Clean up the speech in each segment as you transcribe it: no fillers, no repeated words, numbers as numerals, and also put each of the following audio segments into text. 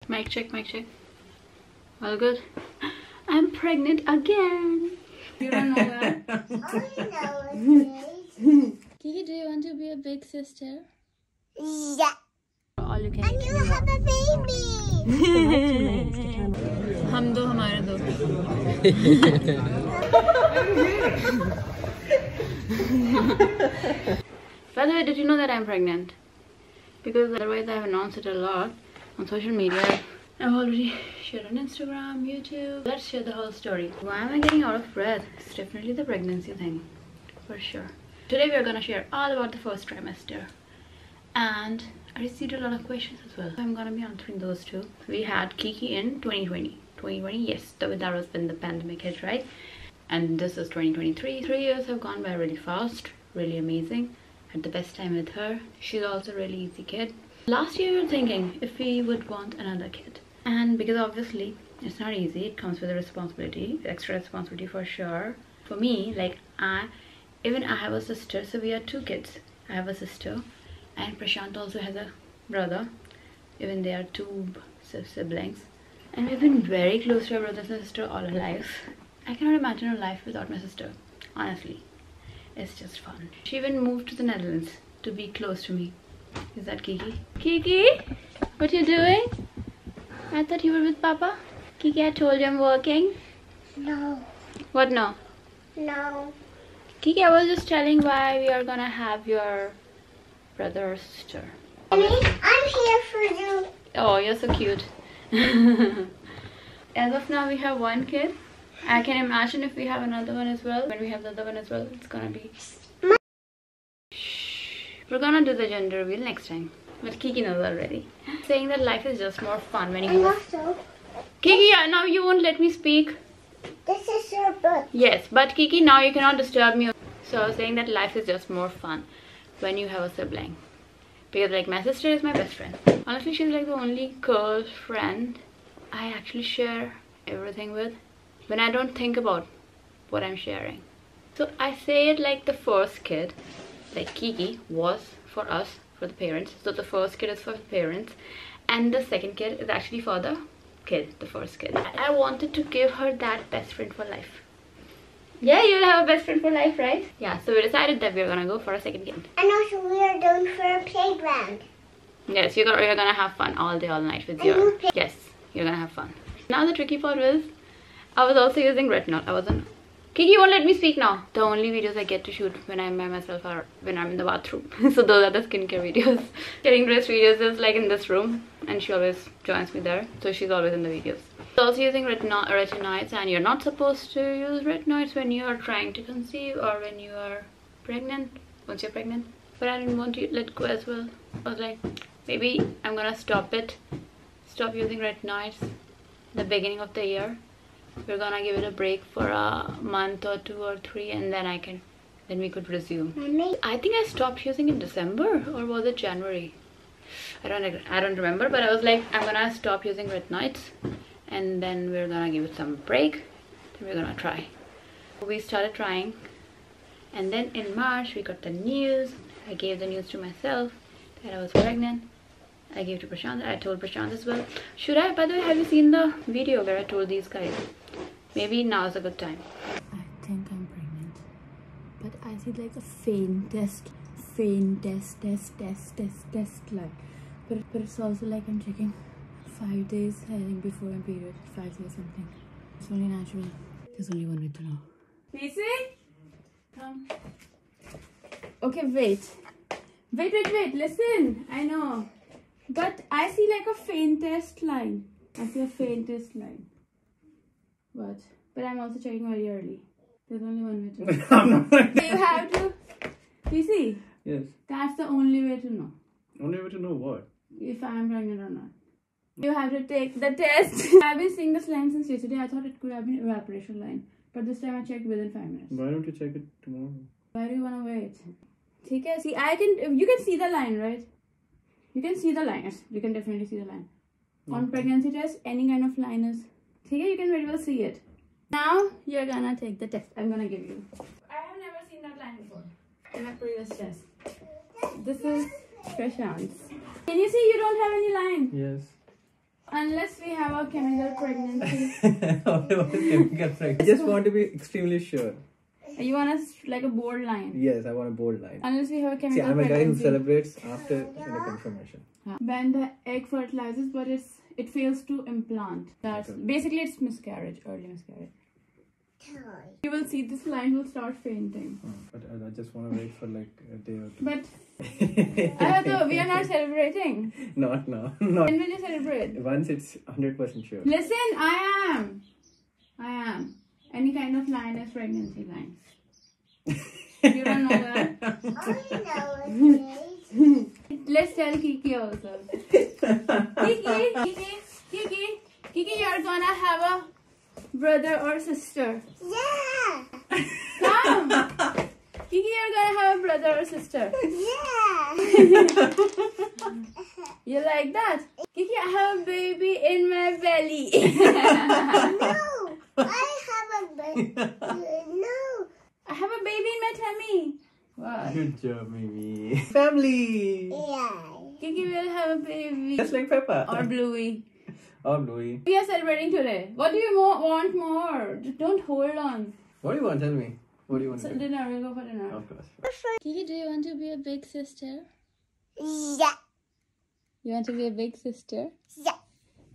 Mic check, mic check. All good? I'm pregnant again. You don't know that? I know. Kiki, do you want to be a big sister? Yeah. All you can And you have a baby. हम दो हमारे दो. By the way, did you know that I'm pregnant? Because otherwise I have announced it a lot on social media. I've already shared on Instagram, YouTube. Let's share the whole story. Why am I getting out of breath? It's definitely the pregnancy thing, for sure. Today we are gonna share all about the first trimester. And I received a lot of questions as well. I'm gonna be answering those too. We had Kiki in 2020. 2020, yes, that was when the pandemic hit, right? And this is 2023. 3 years have gone by really fast, really amazing. Had the best time with her. She's also a really easy kid. Last year we were thinking if we would want another kid. And because obviously it's not easy, it comes with a responsibility, extra responsibility for sure. For me, like I have a sister, so we are 2 kids. I have a sister and Prashant also has a brother. Even they are 2 siblings. And we've been very close to our brothers and sister all our lives. I cannot imagine a life without my sister, honestly. It's just fun. She even moved to the Netherlands to be close to me. Is that Kiki? Kiki? What you doing? I thought you were with Papa. Kiki, I told you I'm working. No. What no? No. Kiki, I was just telling why we are gonna have your brother or sister. I'm here for you. Oh, you're so cute. As of now, we have 1 kid. I can imagine if we have another one as well. When we have the other one as well, it's gonna be... Shh. We're gonna do the gender reveal next time. But Kiki knows already. Saying that life is just more fun when you... And also... Kiki, now you won't let me speak. This is your book. Yes, but Kiki, now you cannot disturb me. So I was saying that life is just more fun when you have a sibling. Because like my sister is my best friend. Honestly, she's like the only girlfriend I actually share everything with. When I don't think about what I'm sharing. So I say it like the first kid, like Kiki, was for us, for the parents. So the first kid is for the parents and the second kid is actually for the kid, the first kid. I wanted to give her that best friend for life. Yeah, you'll have a best friend for life, right? Yeah, so we decided that we're gonna go for a second kid. And also we are going for a playground. Yes, you're gonna have fun all day, all night with your... Yes, you're gonna have fun. Now the tricky part was, I was also using retinol. I wasn't... Kiki, you won't let me speak now. The only videos I get to shoot when I'm by myself are when I'm in the bathroom. So those are the skincare videos. Getting dressed videos is like in this room. And she always joins me there. So she's always in the videos. So also using retinoids. And you're not supposed to use retinoids when you are trying to conceive or when you are pregnant. Once you're pregnant. But I didn't want to let go as well. I was like, maybe I'm gonna stop it. Stop using retinoids the beginning of the year. We're gonna give it a break for a month or 2 or 3 and then we could resume. Mommy? I think I stopped using in December or was it January? I don't remember, but I was like, I'm gonna stop using retinoids and then we're gonna give it some break. Then we're gonna try. We started trying and then in March we got the news. I gave the news to myself that I was pregnant. I gave to Prashant. I told Prashant as well. Should I? By the way, have you seen the video where I told these guys? Maybe now is a good time. I think I'm pregnant. But I see like a faintest line. But it's also like I'm checking 5 days, I think, before my period. 5 days something. It's only natural. There's only one way to know. PC? Come. Okay, wait. Wait. Listen. I know. But I see like a faintest line. I see a faintest line. What? But I'm also checking very early. There's only one way to know. So you have to... PC? Yes. That's the only way to know. Only way to know what? If I'm pregnant or not. You have to take the test. I've been seeing this line since yesterday. I thought it could have been evaporation line. But this time I checked within 5 minutes. Why don't you check it tomorrow? Why do you want to wait? Okay, see, you can see the line, right? You can see the line. Yes, you can definitely see the line. On pregnancy test, any kind of line is... Okay, you can very well see it. Now, you're gonna take the test. I'm gonna give you. I have never seen that line before. In my previous test. This is Shrads. Can you see you don't have any line? Yes. Unless we have a chemical pregnancy. I just want to be extremely sure. You want like a bold line? Yes, I want a bold line. Unless we have a chemical See, I'm a guy who pregnancy. celebrates after the confirmation. When the egg fertilizes, but it fails to implant. That's basically it's miscarriage, early miscarriage. You will see this line will start fainting. But I just want to wait for like a day or two. But we are not celebrating. Not now. Not. When will you celebrate? Once it's 100% sure. Listen, I am. Any kind of line is pregnancy line. You don't know that? Let's tell Kiki also. Kiki, you're gonna have a brother or sister. Yeah. Come. Kiki, you're gonna have a brother or sister. Yeah. You like that? Kiki, I have a baby in my belly. No, I have a baby. No. I have a baby in my tummy. What? Good job, Mimi. Family! Yeah. Kiki will have a baby. Just like Peppa. Or Bluey. Or Bluey. We are celebrating today. What do you want more? Don't hold on. What do you want? Tell me. What do you want So to do? dinner, we'll go for dinner. Of course. Kiki, do you want to be a big sister? Yeah. You want to be a big sister? Yeah.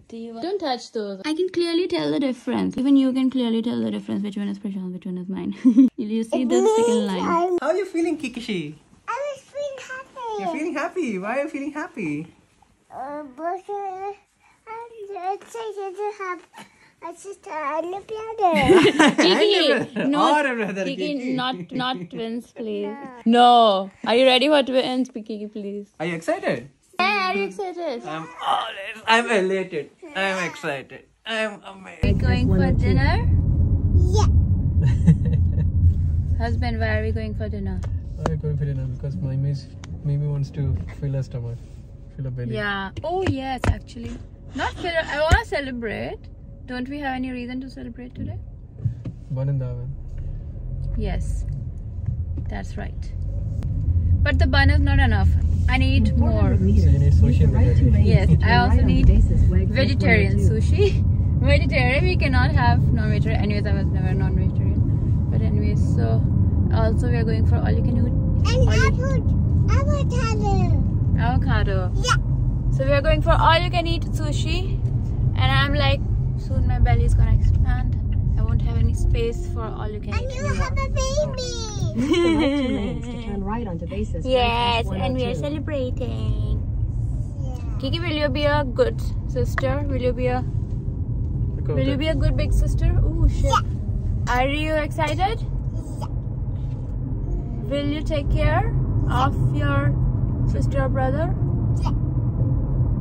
Do you want... Don't touch those. I can clearly tell the difference. Even you can clearly tell the difference. Which one is Prashant, which one is mine. You see the second line. How are you feeling, Kikishi? I was feeling happy. You're feeling happy. Why are you feeling happy? Because I'm excited to have a sister and a brother. Kiki, Kiki, not twins, please. No. Are you ready for twins, Kiki, please? Are you excited? Yeah, are you excited? I'm elated. I'm excited. I'm amazed. Are we going for dinner? Yeah. Husband, why are we going for dinner? I'm going for dinner because Mimi wants to fill her stomach. Fill her belly. Yeah. Oh, yes, actually. Not fill. I want to celebrate. Don't we have any reason to celebrate today? Bun in the oven. Yes. That's right. But the bun is not enough. I need more. So you need sushi in the belly. Yes, I also need vegetarian sushi. Vegetarian, we cannot have non-vegetarian. Anyways, I was never non-vegetarian. But anyways, so also we are going for all you can eat. And avocado. Avocado. Yeah. So we are going for all you can eat sushi. And I'm like, soon my belly is gonna expand. I won't have any space for all you can And eat you anymore. have a baby. Turn right onto basis. Yes, and we are celebrating. Yeah. Kiki, will you be a good sister? Will you be a good big sister? Oh shit. Yeah. Are you excited? Yeah. Will you take care of your sister or brother? Yeah.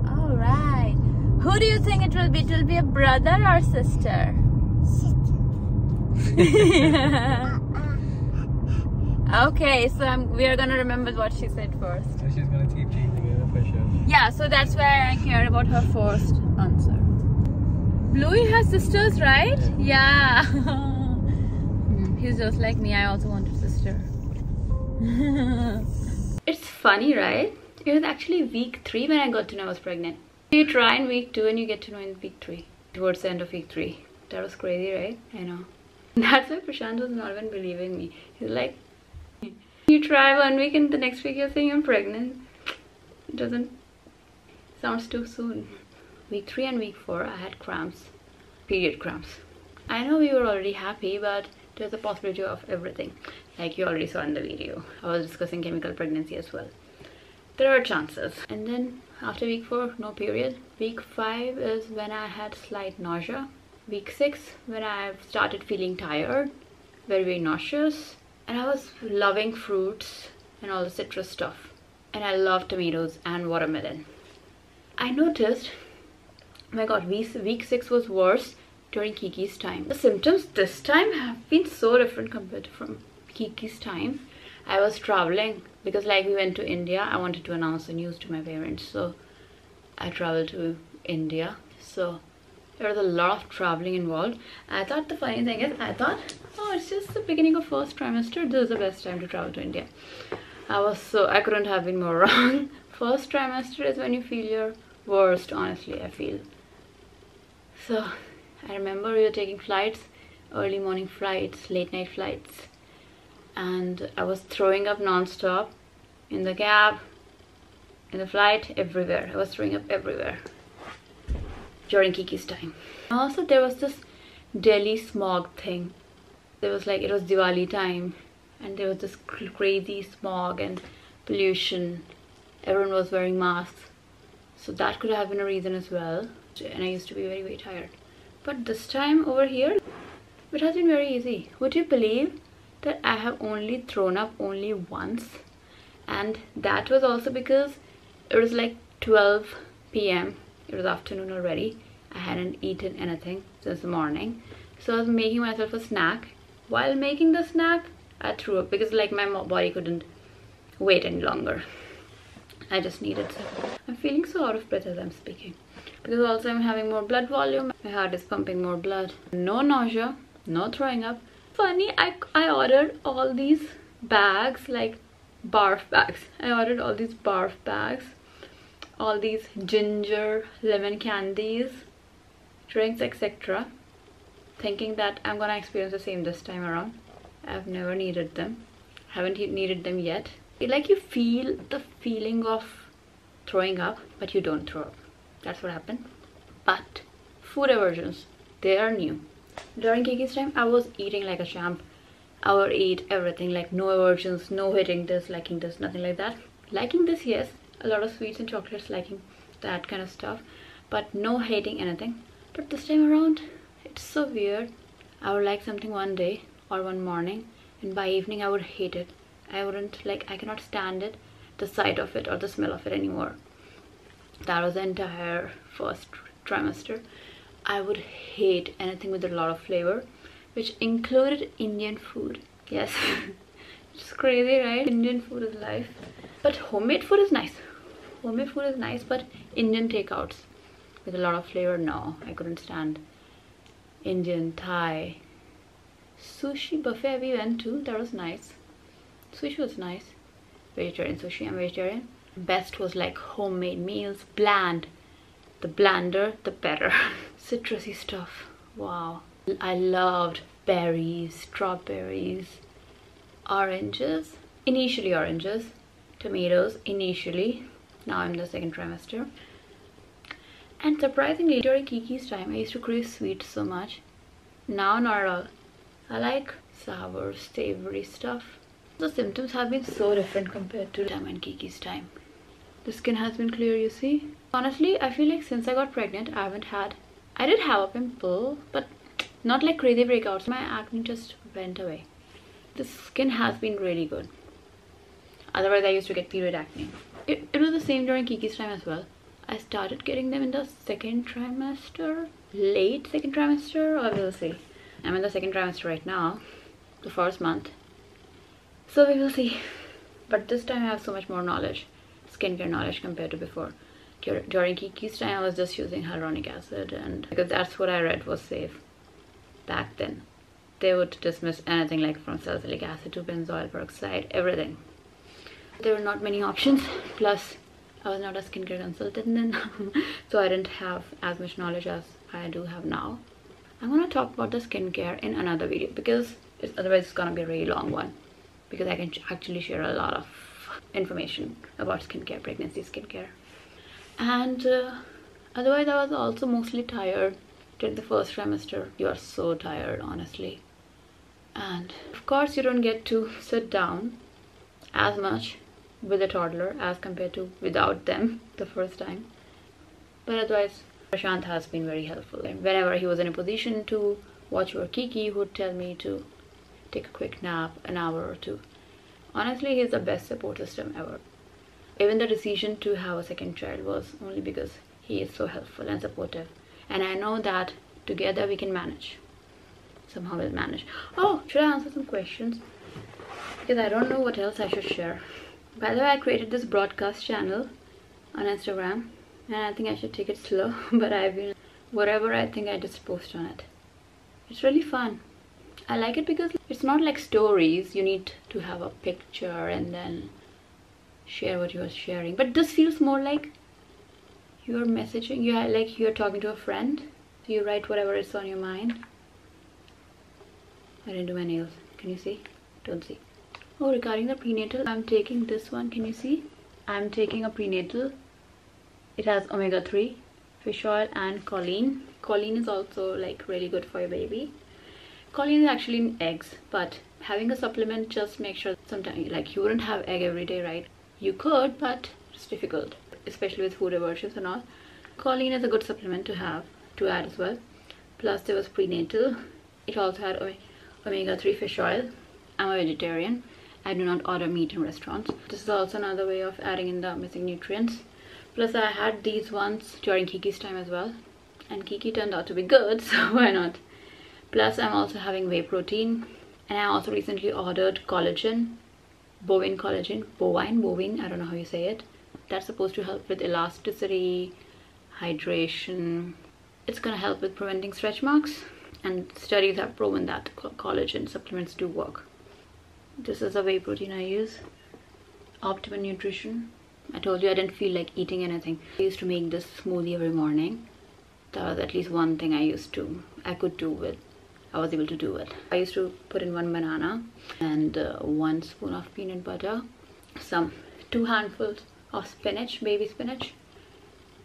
Alright. Who do you think it will be? It will be a brother or sister? Okay, so we are gonna remember what she said first. So she's gonna keep changing it for sure. Yeah, so that's why I care about her first answer. Bluey has sisters, right? Yeah. He's just like me. I also want a sister. It's funny, right? It was actually week 3 when I got to know I was pregnant. You try in week 2 and you get to know in week 3. Towards the end of week 3. That was crazy, right? I know. That's why Prashant was not even believing me. He's like, you try 1 week and the next week you're saying I'm pregnant. It doesn't... Sounds too soon. Week 3 and week 4 I had cramps. Period cramps. I know we were already happy, but there's a possibility of everything. Like you already saw in the video. I was discussing chemical pregnancy as well. There are chances. And then after week 4, no period. Week 5 is when I had slight nausea. Week 6 when I started feeling tired. Very, very nauseous. And I was loving fruits and all the citrus stuff. And I love tomatoes and watermelon. I noticed, oh my god, week 6 was worse during Kiki's time. The symptoms this time have been so different compared to from Kiki's time. I was traveling because like we went to India. I wanted to announce the news to my parents. So I traveled to India. So there was a lot of traveling involved. I thought the funny thing is, oh, it's just the beginning of first trimester. This is the best time to travel to India. I couldn't have been more wrong. First trimester is when you feel your worst, honestly, I feel. So I remember we were taking flights, early morning flights, late night flights, and I was throwing up non-stop in the cab, in the flight, everywhere. I was throwing up everywhere during Kiki's time. Also, there was this Delhi smog thing. There was like, it was Diwali time, and there was this crazy smog and pollution. Everyone was wearing masks, so that could have been a reason as well. And I used to be very, very tired. But this time over here, it has been very easy. Would you believe that I have only thrown up only once? And that was also because it was like 12 p.m. It was afternoon already. I hadn't eaten anything since the morning, so I was making myself a snack. While making the snack, I threw up because like my body couldn't wait any longer. I just needed some. I'm feeling so out of breath as I'm speaking, because also I'm having more blood volume. My heart is pumping more blood. No nausea, no throwing up. Funny, I ordered all these bags, like barf bags. I ordered all these barf bags, all these ginger, lemon candies, drinks, etc., thinking that I'm gonna experience the same this time around. I've never needed them. Haven't needed them yet. Like you feel the feeling of throwing up, but you don't throw up. That's what happened. But food aversions, they are new. During Kiki's time, I was eating like a champ. I would eat everything, like no aversions, no hating this, liking this, nothing like that. Liking this, yes, a lot of sweets and chocolates, liking that kind of stuff, but no hating anything. But this time around, it's so weird. I would like something one day or one morning, and by evening I would hate it. I wouldn't like, I cannot stand it, the sight of it or the smell of it anymore. That was the entire first trimester. I would hate anything with a lot of flavor, which included Indian food. Yes, it's crazy, right? Indian food is life. But homemade food is nice. Homemade food is nice, but Indian takeouts with a lot of flavor, no, I couldn't stand. Indian, Thai, sushi buffet we went to, that was nice. Sushi was nice. Vegetarian sushi, I'm vegetarian. Best was like homemade meals, bland. The blander, the better. Citrusy stuff, wow. I loved berries, strawberries, oranges. Initially oranges, tomatoes initially. Now I'm in the second trimester. And surprisingly, during Kiki's time, I used to crave sweets so much. Now not at all. I like sour, savory stuff. The symptoms have been so different compared to time and Kiki's time. The skin has been clear, you see. Honestly, I feel like since I got pregnant, I did have a pimple, but not like crazy breakouts. My acne just went away. The skin has been really good. Otherwise, I used to get period acne. It was the same during Kiki's time as well. I started getting them in the second trimester, late second trimester, or we'll see. I'm in the second trimester right now, the first month. So we will see. But this time I have so much more knowledge, skincare knowledge compared to before. During Kiki's time, I was just using hyaluronic acid, and because that's what I read was safe back then. They would dismiss anything like from salicylic acid to benzoyl peroxide, everything. There were not many options. Plus, I was not a skincare consultant then, so I didn't have as much knowledge as I do have now. I'm gonna talk about the skincare in another video, because otherwise it's gonna be a really long one, because I can actually share a lot of information about skincare, pregnancy skincare. And otherwise I was also mostly tired during the first trimester. You are so tired, honestly. And of course you don't get to sit down as much with a toddler as compared to without them the first time. But otherwise, Prashant has been very helpful. And whenever he was in a position to watch over Kiki, he would tell me to take a quick nap, an hour or two. Honestly, he's the best support system ever. Even the decision to have a second child was only because he is so helpful and supportive. And I know that together we can manage. Somehow we'll manage. Oh, should I answer some questions? Because I don't know what else I should share. By the way, I created this broadcast channel on Instagram, and I think I should take it slow, but I've been, whatever I think I just post on it. It's really fun. I like it because it's not like stories. You need to have a picture and then share what you're sharing. But this feels more like you're messaging, you're talking to a friend, So you write whatever is on your mind. I didn't do my nails. Can you see? Don't see. Oh, regarding the prenatal, I'm taking this one. Can you see? I'm taking a prenatal. It has omega-3, fish oil and choline. Choline is also like really good for your baby. Choline is actually in eggs, but having a supplement, just make sure sometimes, like, you wouldn't have egg every day, right? You could, but it's difficult, especially with food aversions and all. Choline is a good supplement to have, to add as well. Plus there was prenatal. It also had omega-3 fish oil. I'm a vegetarian. I do not order meat in restaurants. This is also another way of adding in the missing nutrients. Plus I had these ones during Kiki's time as well, and Kiki turned out to be good, so why not? Plus I'm also having whey protein, and I also recently ordered collagen, bovine, I don't know how you say it. That's supposed to help with elasticity, hydration. It's gonna help with preventing stretch marks, and studies have proven that collagen supplements do work. This is a whey protein I use. Optimum Nutrition. I told you I didn't feel like eating anything. I used to make this smoothie every morning. That was at least one thing I was able to do it. I used to put in 1 banana and 1 spoon of peanut butter, some 2 handfuls of spinach, baby spinach,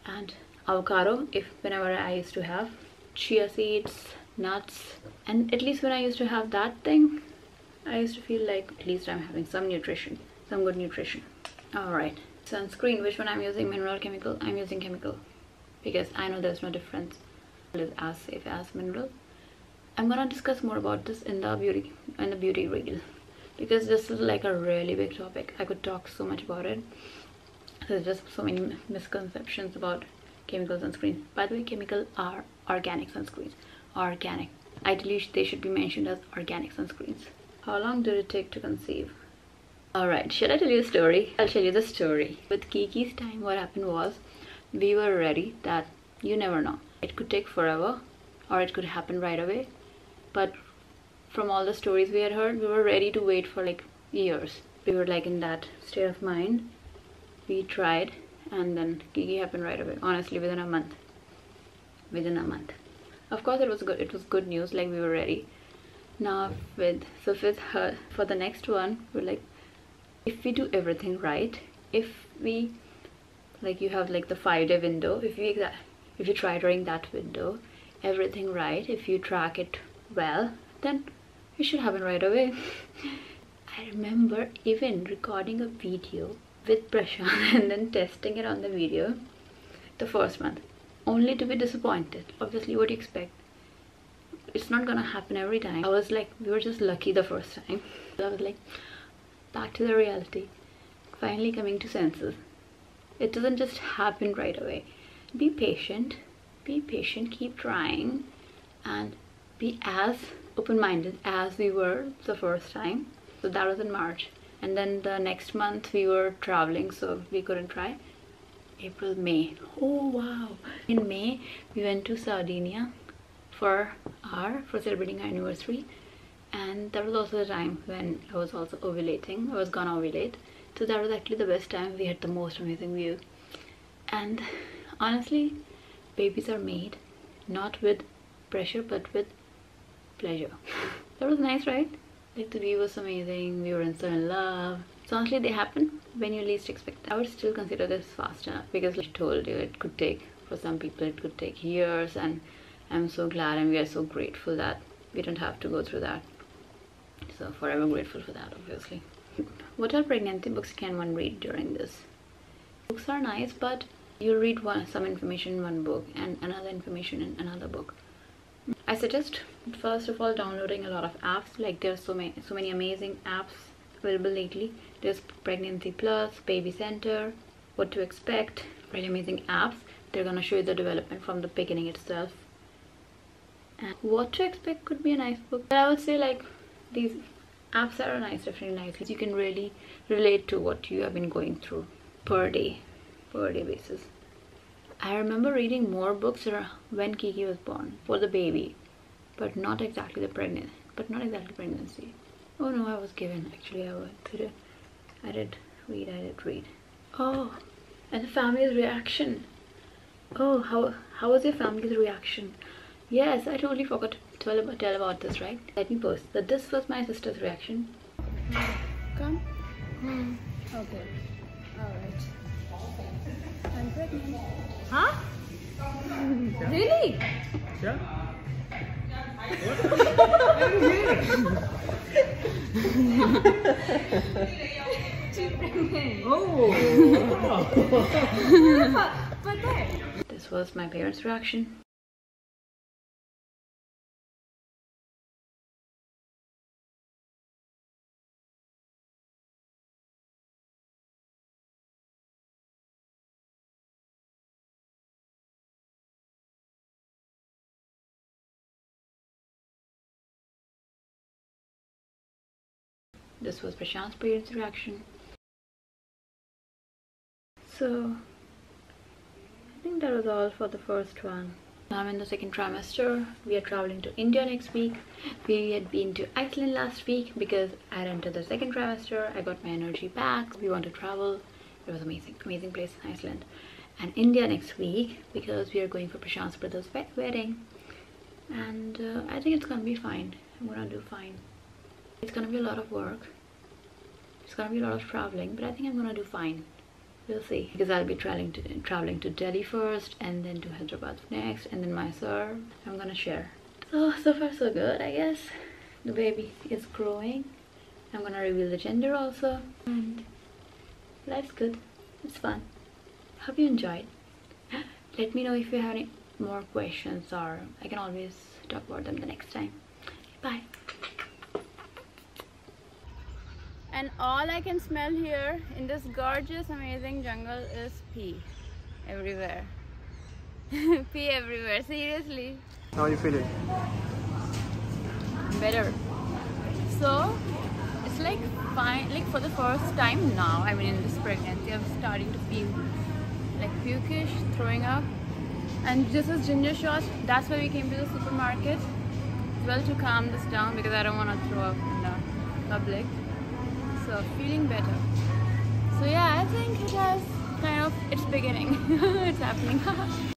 and avocado, whenever I used to have chia seeds, nuts, and at least when I used to have that thing, I used to feel like at least I'm having some nutrition, some good nutrition. Alright, sunscreen, which one I'm using, mineral, chemical? I'm using chemical because I know there's no difference. It is as safe as mineral. I'm gonna discuss more about this in the beauty reel, because this is like a really big topic. I could talk so much about it. There's just so many misconceptions about chemical sunscreens. By the way, chemical are organic sunscreens. Organic. Ideally they should be mentioned as organic sunscreens. How long did it take to conceive? Alright, should I tell you a story? I'll tell you the story. With Kiki's time, what happened was, we were ready that you never know. It could take forever or it could happen right away. But from all the stories we had heard, we were ready to wait for like years. We were like in that state of mind. We tried, and then Kiki happened right away. Honestly, within a month. Of course it was good. It was good news, like we were ready. Now with her, for the next one, we're like, if we do everything right, if we, like, you have like the 5-day window, if you try during that window, everything right, if you track it well, then it should happen right away. I remember even recording a video with Prashant and then testing it on the video the first month, only to be disappointed. Obviously, what do you expect? It's not gonna happen every time. I was like, we were just lucky the first time. I was like, back to the reality, finally coming to senses. It doesn't just happen right away. Be patient, keep trying, and be as open-minded as we were the first time. So that was in March, and then the next month we were traveling, so we couldn't try. April, May. Oh wow! In May we went to Sardinia for celebrating our anniversary, and that was also the time when I was also ovulating. I was gonna ovulate, so that was actually the best time. We had the most amazing view, and honestly, babies are made not with pressure but with pleasure. That was nice, right? Like, the view was amazing, we were in love. So honestly, they happen when you least expect it. I would still consider this fast enough, because like I told you, it could take, for some people it could take years, and I'm so glad and we are so grateful that we don't have to go through that. So forever grateful for that, obviously. What are pregnancy books can one read during this? Books are nice, but you read some information in one book and another information in another book. I suggest first of all downloading a lot of apps. Like, there's so many amazing apps available lately. There's Pregnancy Plus, Baby Center, What to Expect. Really amazing apps. They're gonna show you the development from the beginning itself. And What to Expect could be a nice book. But I would say, like, these apps are nice, definitely nice. You can really relate to what you have been going through per day basis. I remember reading more books when Kiki was born, for the baby, but not exactly pregnancy. Oh no, I was given, actually. I did read. Oh, and the family's reaction. Oh, how was your family's reaction Yes, I totally forgot to tell about this, right? Let me post. So this was my sister's reaction. Come. Okay. Alright. I'm pregnant. Huh? Really? Yeah. This was my parents' reaction. This was Prashant's parents' reaction. So, I think that was all for the first one. I'm in the second trimester. We are traveling to India next week. We had been to Iceland last week because I had entered the second trimester. I got my energy back. We want to travel. It was amazing, amazing place in Iceland. And India next week because we are going for Prashant's brother's wedding. And I think it's gonna be fine. I'm gonna do fine. It's gonna be a lot of work. It's gonna be a lot of traveling, but I think I'm gonna do fine. We'll see. Because I'll be traveling to Delhi first, and then to Hyderabad next, and then Mysore. I'm gonna share. So far so good, I guess. The baby is growing. I'm gonna reveal the gender also. And life's good. It's fun. Hope you enjoyed. Let me know if you have any more questions, or I can always talk about them the next time. Bye. And all I can smell here in this gorgeous, amazing jungle is pee everywhere. Pee everywhere, seriously. How are you feeling? Better. So it's like fine, like for the first time now, I mean in this pregnancy, I'm starting to feel like pukish, throwing up. And this is ginger shots. That's why we came to the supermarket. Well, to calm this down because I don't want to throw up in the public. So feeling better. So yeah, I think it has kind of, it's beginning. It's happening.